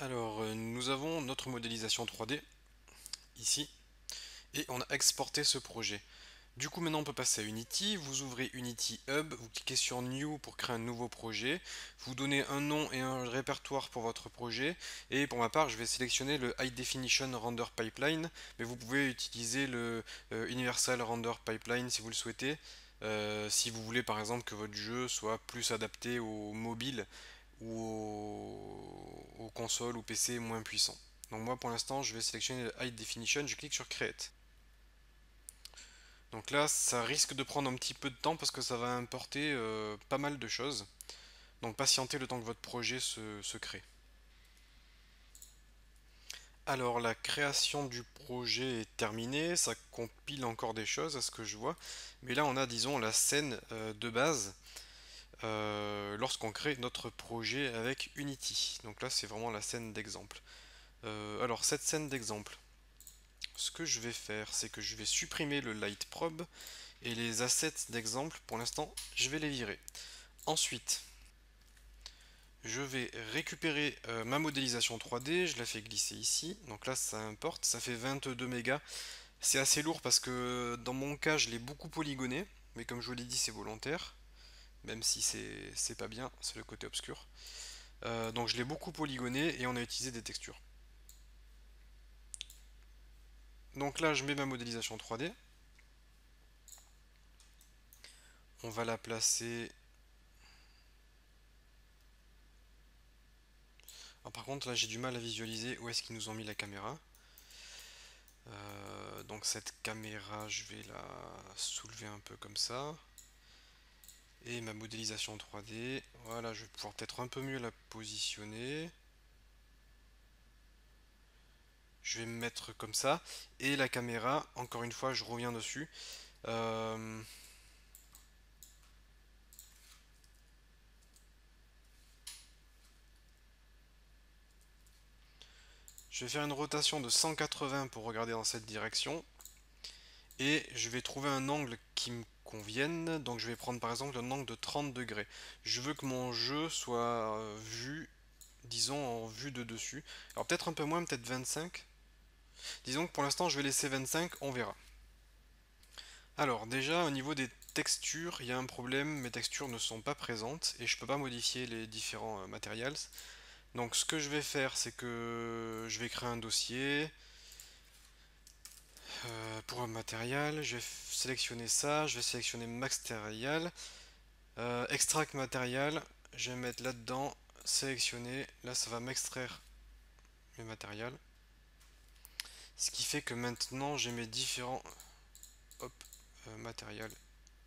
Alors, nous avons notre modélisation 3D ici et on a exporté ce projet. Du coup, maintenant on peut passer à Unity. Vous ouvrez Unity Hub, vous cliquez sur New pour créer un nouveau projet. Vous donnez un nom et un répertoire pour votre projet. Et pour ma part, je vais sélectionner le High Definition Render Pipeline, mais vous pouvez utiliser le Universal Render Pipeline si vous le souhaitez. Si vous voulez par exemple que votre jeu soit plus adapté aux mobiles ou aux consoles ou PC moins puissants. Donc moi pour l'instant je vais sélectionner le High Definition, je clique sur Create. Donc là ça risque de prendre un petit peu de temps parce que ça va importer pas mal de choses. Donc patientez le temps que votre projet se crée. Alors la création du projet est terminée, ça compile encore des choses à ce que je vois. Mais là on a disons la scène de base lorsqu'on crée notre projet avec Unity. Donc là c'est vraiment la scène d'exemple. Alors cette scène d'exemple, ce que je vais faire, c'est que je vais supprimer le light probe et les assets d'exemple, pour l'instant, je vais les virer. Ensuite, je vais récupérer ma modélisation 3D, je la fais glisser ici. Donc là, ça importe, ça fait 22 mégas. C'est assez lourd parce que dans mon cas, je l'ai beaucoup polygoné, mais comme je vous l'ai dit, c'est volontaire, même si c'est pas bien, c'est le côté obscur. Donc je l'ai beaucoup polygoné et on a utilisé des textures. Donc là, je mets ma modélisation 3D. On va la placer. Alors, par contre, là j'ai du mal à visualiser où est-ce qu'ils nous ont mis la caméra. Donc cette caméra, je vais la soulever un peu comme ça. Et ma modélisation 3D, voilà, je vais pouvoir peut-être un peu mieux la positionner. Je vais me mettre comme ça. Et la caméra, encore une fois, je reviens dessus. Euh, je vais faire une rotation de 180 pour regarder dans cette direction. Et je vais trouver un angle qui me convienne. Donc je vais prendre par exemple un angle de 30 degrés. Je veux que mon jeu soit vu, disons, en vue de dessus. Alors peut-être un peu moins, peut-être 25. Disons que pour l'instant je vais laisser 25, on verra. Alors déjà au niveau des textures, il y a un problème, mes textures ne sont pas présentes et je peux pas modifier les différents materials. Donc ce que je vais faire, c'est que je vais créer un dossier pour un matériel, je vais sélectionner ça, je vais sélectionner Material. Extract matériel, je vais mettre là-dedans, sélectionner, là ça va m'extraire mes matériels. Ce qui fait que maintenant j'ai mes différents hop, matériels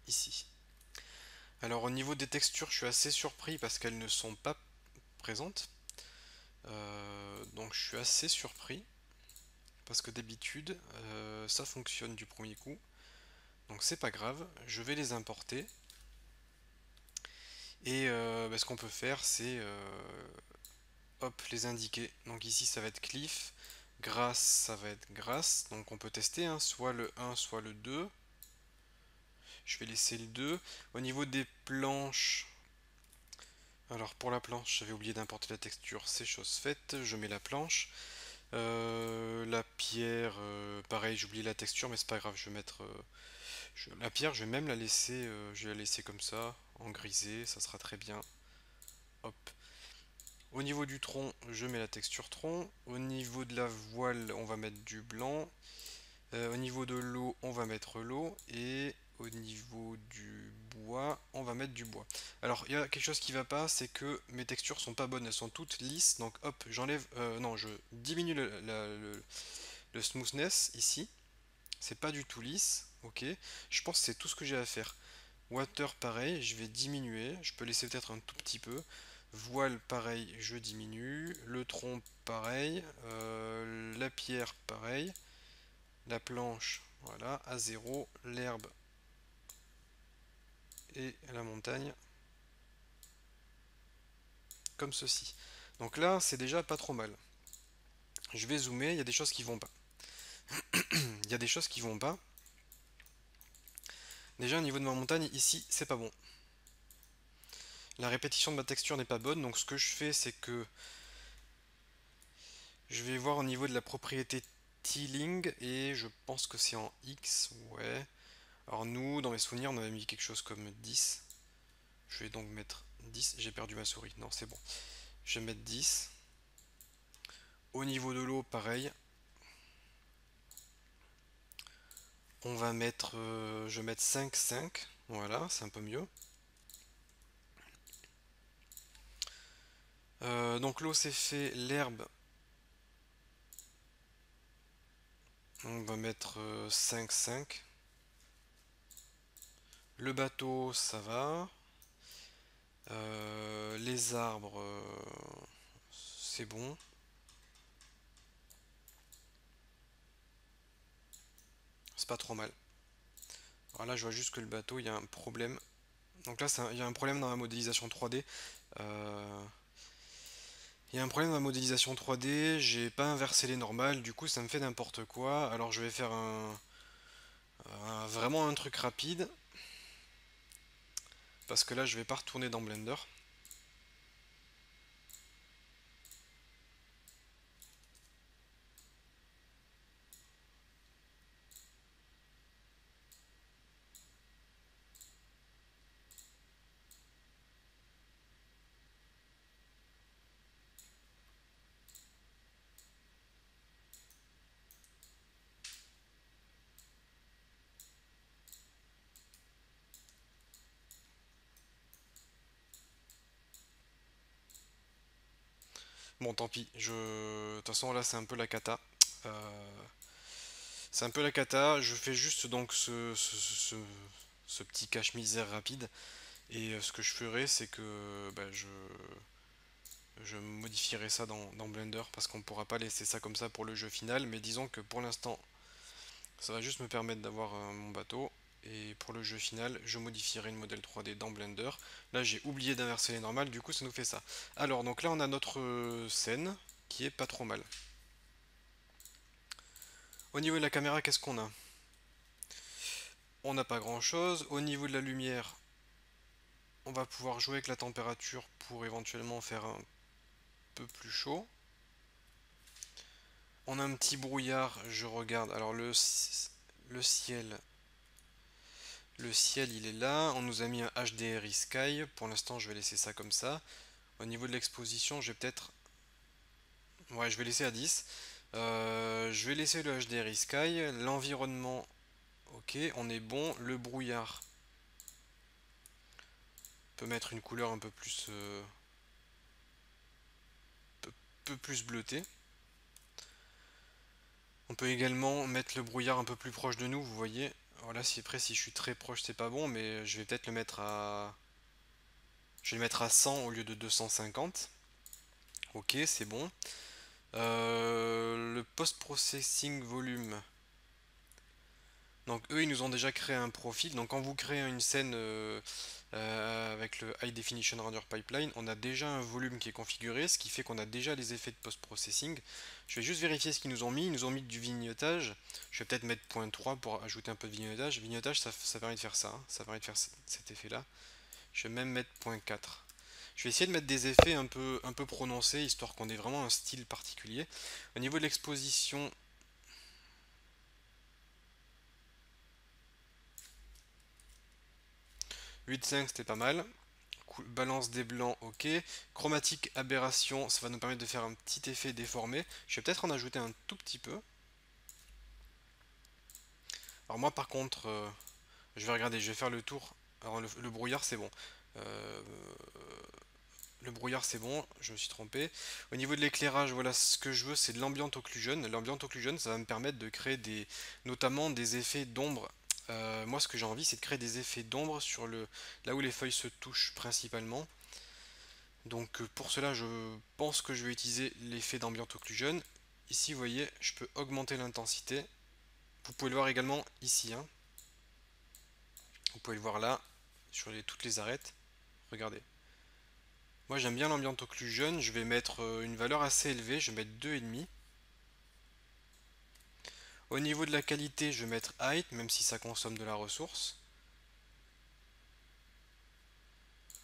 ici. Alors au niveau des textures, je suis assez surpris parce qu'elles ne sont pas présentes. Donc je suis assez surpris parce que d'habitude ça fonctionne du premier coup. Donc c'est pas grave, je vais les importer. Et ce qu'on peut faire c'est hop, les indiquer. Donc ici ça va être Cliff, Grass ça va être Grass. Donc on peut tester, hein, soit le 1 soit le 2. Je vais laisser le 2. Au niveau des planches, alors pour la planche j'avais oublié d'importer la texture, c'est chose faite, je mets la planche. La pierre, pareil j'ai oublié la texture mais c'est pas grave, je vais mettre la pierre, je vais même la laisser, je vais la laisser comme ça, en grisé, ça sera très bien. Hop. Au niveau du tronc, je mets la texture tronc. Au niveau de la voile, on va mettre du blanc. Au niveau de l'eau, on va mettre l'eau. Et au niveau du bois, on va mettre du bois. Alors, il y a quelque chose qui va pas, c'est que mes textures sont pas bonnes. Elles sont toutes lisses. Donc, hop, j'enlève. Non, je diminue le smoothness ici. C'est pas du tout lisse. Ok. Je pense que c'est tout ce que j'ai à faire. Water, pareil, je vais diminuer. Je peux laisser peut-être un tout petit peu. Voile, pareil, je diminue. Le tronc, pareil. La pierre, pareil. La planche, voilà, à zéro. L'herbe et la montagne, comme ceci. Donc là, c'est déjà pas trop mal. Je vais zoomer, il y a des choses qui vont pas. Il y a des choses qui vont pas. Déjà, au niveau de ma montagne, ici, c'est pas bon. La répétition de ma texture n'est pas bonne, donc ce que je fais, c'est que Je vais voir au niveau de la propriété Teeling et je pense que c'est en X, ouais. Alors nous, dans mes souvenirs, on avait mis quelque chose comme 10. Je vais donc mettre 10. J'ai perdu ma souris. Non, c'est bon. Je vais mettre 10. Au niveau de l'eau, pareil. On va mettre, je vais mettre 5, 5. Voilà, c'est un peu mieux. Donc l'eau c'est fait, l'herbe, on va mettre 5, 5. Le bateau, ça va. Les arbres, c'est bon. C'est pas trop mal. Alors là, je vois juste que le bateau, il y a un problème. Donc là, il y a un problème dans la modélisation 3D. Euh, il y a un problème dans la modélisation 3D. J'ai pas inversé les normales. Du coup, ça me fait n'importe quoi. Alors, je vais faire vraiment un truc rapide. Parce que là, je vais pas retourner dans Blender. Bon, tant pis. De toute façon, là, c'est un peu la cata. Euh, C'est un peu la cata. Je fais juste donc ce petit cache-misère rapide. Et ce que je ferai, c'est que bah, je modifierai ça dans Blender parce qu'on ne pourra pas laisser ça comme ça pour le jeu final. Mais disons que pour l'instant, ça va juste me permettre d'avoir mon bateau. Et pour le jeu final, je modifierai le modèle 3D dans Blender. Là, j'ai oublié d'inverser les normales, du coup, ça nous fait ça. Alors, donc là, on a notre scène qui est pas trop mal. Au niveau de la caméra, qu'est-ce qu'on a? On n'a pas grand-chose. Au niveau de la lumière, on va pouvoir jouer avec la température pour éventuellement faire un peu plus chaud. On a un petit brouillard, je regarde. Alors le ciel, le ciel il est là. On nous a mis un HDRI Sky. Pour l'instant, je vais laisser ça comme ça. Au niveau de l'exposition, je vais peut-être... Ouais, je vais laisser à 10. Je vais laisser le HDRI Sky. L'environnement, ok, on est bon. Le brouillard, on peut mettre une couleur un peu plus bleutée. On peut également mettre le brouillard un peu plus proche de nous, vous voyez. Voilà, si après si je suis très proche, c'est pas bon, mais je vais peut-être le mettre à... Je vais le mettre à 100 au lieu de 250. Ok, c'est bon. Le post-processing volume. Donc eux, ils nous ont déjà créé un profil. Donc quand vous créez une scène avec le High Definition Render Pipeline, on a déjà un volume qui est configuré, ce qui fait qu'on a déjà les effets de post-processing. Je vais juste vérifier ce qu'ils nous ont mis. Ils nous ont mis du vignettage. Je vais peut-être mettre .3 pour ajouter un peu de vignettage. Vignettage, ça permet de faire ça, hein. Ça permet de faire cet effet-là. Je vais même mettre .4. Je vais essayer de mettre des effets un peu prononcés, histoire qu'on ait vraiment un style particulier. Au niveau de l'exposition, 8.5 c'était pas mal. Balance des blancs, ok. Chromatique aberration, ça va nous permettre de faire un petit effet déformé. Je vais peut-être en ajouter un tout petit peu. Alors moi par contre, je vais regarder, je vais faire le tour. Alors le brouillard c'est bon. Euh, le brouillard c'est bon, je me suis trompé. Au niveau de l'éclairage, voilà, ce que je veux c'est de l'ambient occlusion. L'ambient occlusion ça va me permettre de créer notamment des effets d'ombre. Moi ce que j'ai envie c'est de créer des effets d'ombre sur là où les feuilles se touchent principalement. Donc pour cela, je pense que je vais utiliser l'effet d'ambient occlusion. Ici, vous voyez, je peux augmenter l'intensité. Vous pouvez le voir également ici, hein. Vous pouvez le voir là, sur toutes les arêtes. Regardez. Moi, j'aime bien l'ambient occlusion. Je vais mettre une valeur assez élevée. Je vais mettre 2,5. Au niveau de la qualité, je vais mettre height, même si ça consomme de la ressource.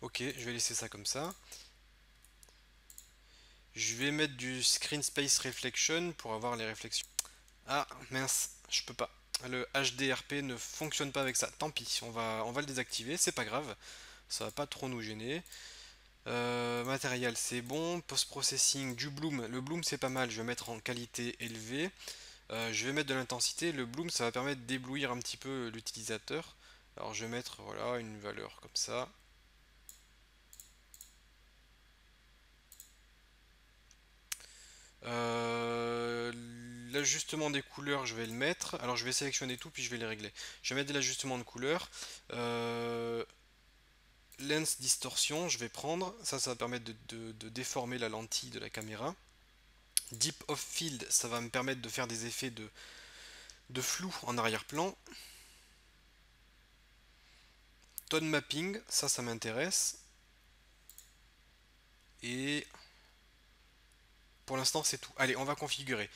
Ok, je vais laisser ça comme ça. Je vais mettre du Screen Space Reflection pour avoir les réflexions. Ah mince, je peux pas. Le HDRP ne fonctionne pas avec ça. Tant pis, on va le désactiver, c'est pas grave. Ça va pas trop nous gêner. Matériel, c'est bon. Post-processing, du bloom. Le bloom, c'est pas mal. Je vais mettre en qualité élevée. Je vais mettre de l'intensité. Le bloom, ça va permettre d'éblouir un petit peu l'utilisateur. Alors, je vais mettre voilà une valeur comme ça. Euh, L'ajustement des couleurs, je vais le mettre. Alors, je vais sélectionner tout, puis je vais les régler. Je vais mettre de l'ajustement de couleurs. Lens distorsion, je vais prendre. Ça va permettre de déformer la lentille de la caméra. Deep of Field, ça va me permettre de faire des effets de flou en arrière-plan. Tone mapping, ça m'intéresse. Et pour l'instant, c'est tout. Allez, on va configurer.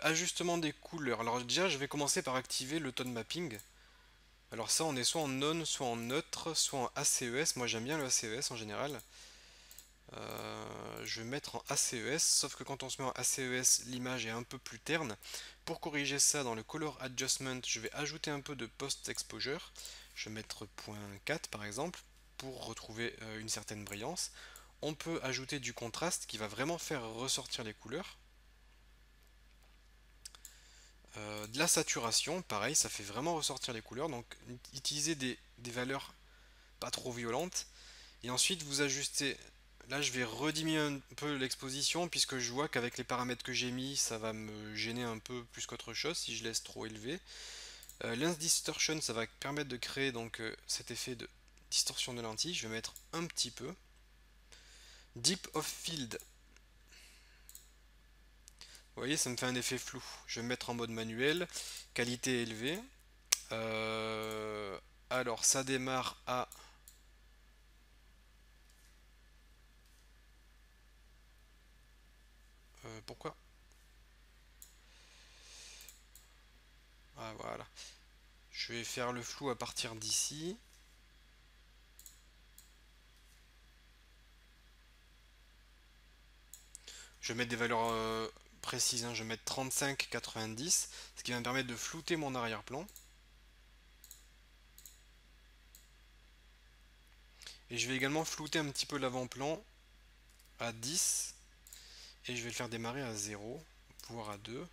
Ajustement des couleurs. Alors déjà, je vais commencer par activer le tone mapping. Alors ça, on est soit en on, soit en neutre, soit en ACES. Moi, j'aime bien le ACES en général. Je vais mettre en ACES, sauf que quand on se met en ACES, l'image est un peu plus terne. Pour corriger ça, dans le Color Adjustment, je vais ajouter un peu de Post-Exposure. Je vais mettre 0.4 par exemple, pour retrouver une certaine brillance. On peut ajouter du contraste qui va vraiment faire ressortir les couleurs. De la saturation, pareil, ça fait vraiment ressortir les couleurs. Donc utilisez des valeurs pas trop violentes. Et ensuite vous ajustez. Là je vais rediminuer un peu l'exposition puisque je vois qu'avec les paramètres que j'ai mis ça va me gêner un peu plus qu'autre chose si je laisse trop élevé. Lens Distortion, ça va permettre de créer donc cet effet de distorsion de lentille. Je vais mettre un petit peu. Deep of Field. Vous voyez, ça me fait un effet flou. Je vais me mettre en mode manuel. Qualité élevée. Euh, alors, ça démarre à... pourquoi? Ah, voilà. Je vais faire le flou à partir d'ici. Je vais mettre des valeurs précises, hein. Je vais mettre 35-90, ce qui va me permettre de flouter mon arrière-plan. Et je vais également flouter un petit peu l'avant-plan à 10. Et je vais le faire démarrer à 0, voire à 2.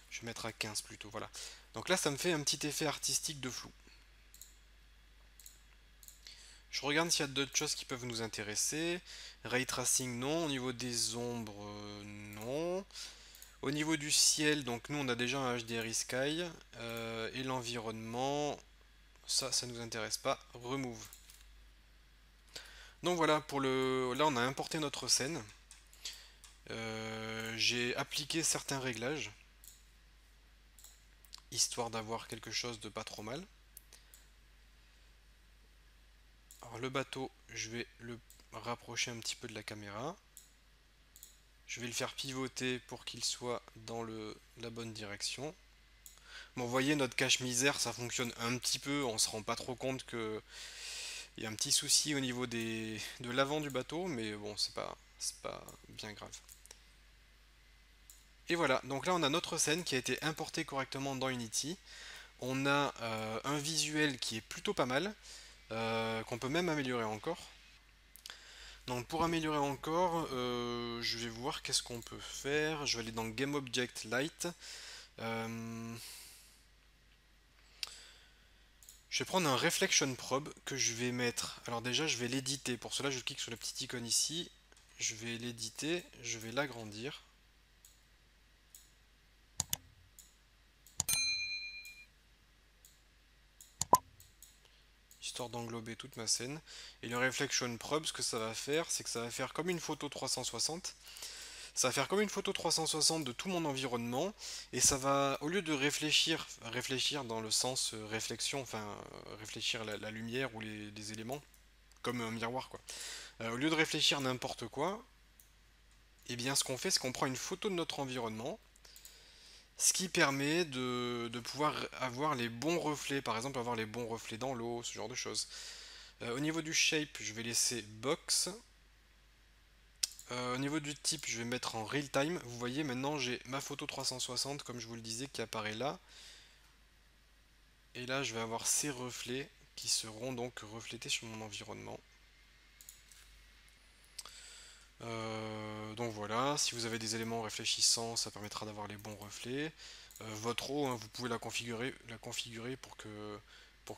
Je vais mettre à 15 plutôt, voilà. Donc là, ça me fait un petit effet artistique de flou. Je regarde s'il y a d'autres choses qui peuvent nous intéresser. Ray tracing, non. Au niveau des ombres, non. Au niveau du ciel, donc nous on a déjà un HDRI Sky. Et l'environnement, ça nous intéresse pas. Remove. Donc voilà, là on a importé notre scène. J'ai appliqué certains réglages, histoire d'avoir quelque chose de pas trop mal. Alors le bateau, je vais le rapprocher un petit peu de la caméra. Je vais le faire pivoter pour qu'il soit dans la bonne direction. Bon, vous voyez, notre cache-misère, ça fonctionne un petit peu. On se rend pas trop compte que il y a un petit souci au niveau de l'avant du bateau, mais bon, c'est pas bien grave. Et voilà, donc là on a notre scène qui a été importée correctement dans Unity. On a un visuel qui est plutôt pas mal, qu'on peut même améliorer encore. Donc pour améliorer encore, je vais voir qu'est-ce qu'on peut faire. Je vais aller dans Game Object Light. Euh, je vais prendre un Reflection Probe que je vais mettre. Alors déjà, je vais l'éditer. Pour cela, je clique sur la petite icône ici. Je vais l'éditer. Je vais l'agrandir. Histoire d'englober toute ma scène. Et le Reflection Probe, ce que ça va faire, c'est que ça va faire comme une photo 360. Ça va faire comme une photo 360 de tout mon environnement et ça va, au lieu de réfléchir dans le sens réflexion, enfin réfléchir la lumière ou les éléments, comme un miroir quoi. Au lieu de réfléchir n'importe quoi, et bien ce qu'on fait, c'est qu'on prend une photo de notre environnement, ce qui permet de pouvoir avoir les bons reflets, par exemple avoir les bons reflets dans l'eau, ce genre de choses. Au niveau du shape, je vais laisser box. Au niveau du type, je vais mettre en real time. Vous voyez, maintenant j'ai ma photo 360, comme je vous le disais, qui apparaît là. Et là, je vais avoir ces reflets qui seront donc reflétés sur mon environnement. Donc voilà, si vous avez des éléments réfléchissants, ça permettra d'avoir les bons reflets. Votre eau, hein, vous pouvez la configurer pour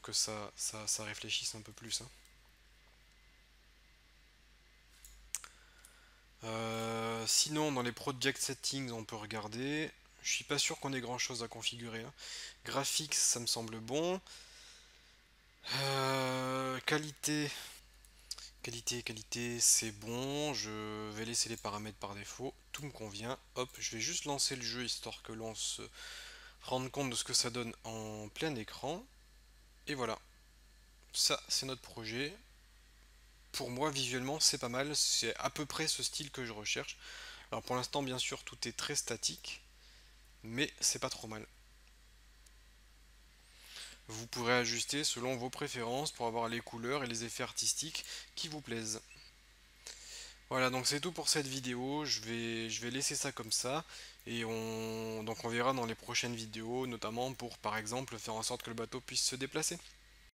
que ça réfléchisse un peu plus, hein. Sinon, dans les project settings, on peut regarder. Je suis pas sûr qu'on ait grand chose à configurer, hein. Graphics, ça me semble bon. Qualité, qualité, c'est bon. Je vais laisser les paramètres par défaut. Tout me convient. Hop, je vais juste lancer le jeu histoire que l'on se rende compte de ce que ça donne en plein écran. Et voilà, ça c'est notre projet. Pour moi, visuellement, c'est pas mal. C'est à peu près ce style que je recherche. Alors pour l'instant, bien sûr, tout est très statique, mais c'est pas trop mal. Vous pourrez ajuster selon vos préférences pour avoir les couleurs et les effets artistiques qui vous plaisent. Voilà, donc c'est tout pour cette vidéo. Je vais laisser ça comme ça. Et donc on verra dans les prochaines vidéos, notamment pour par exemple faire en sorte que le bateau puisse se déplacer.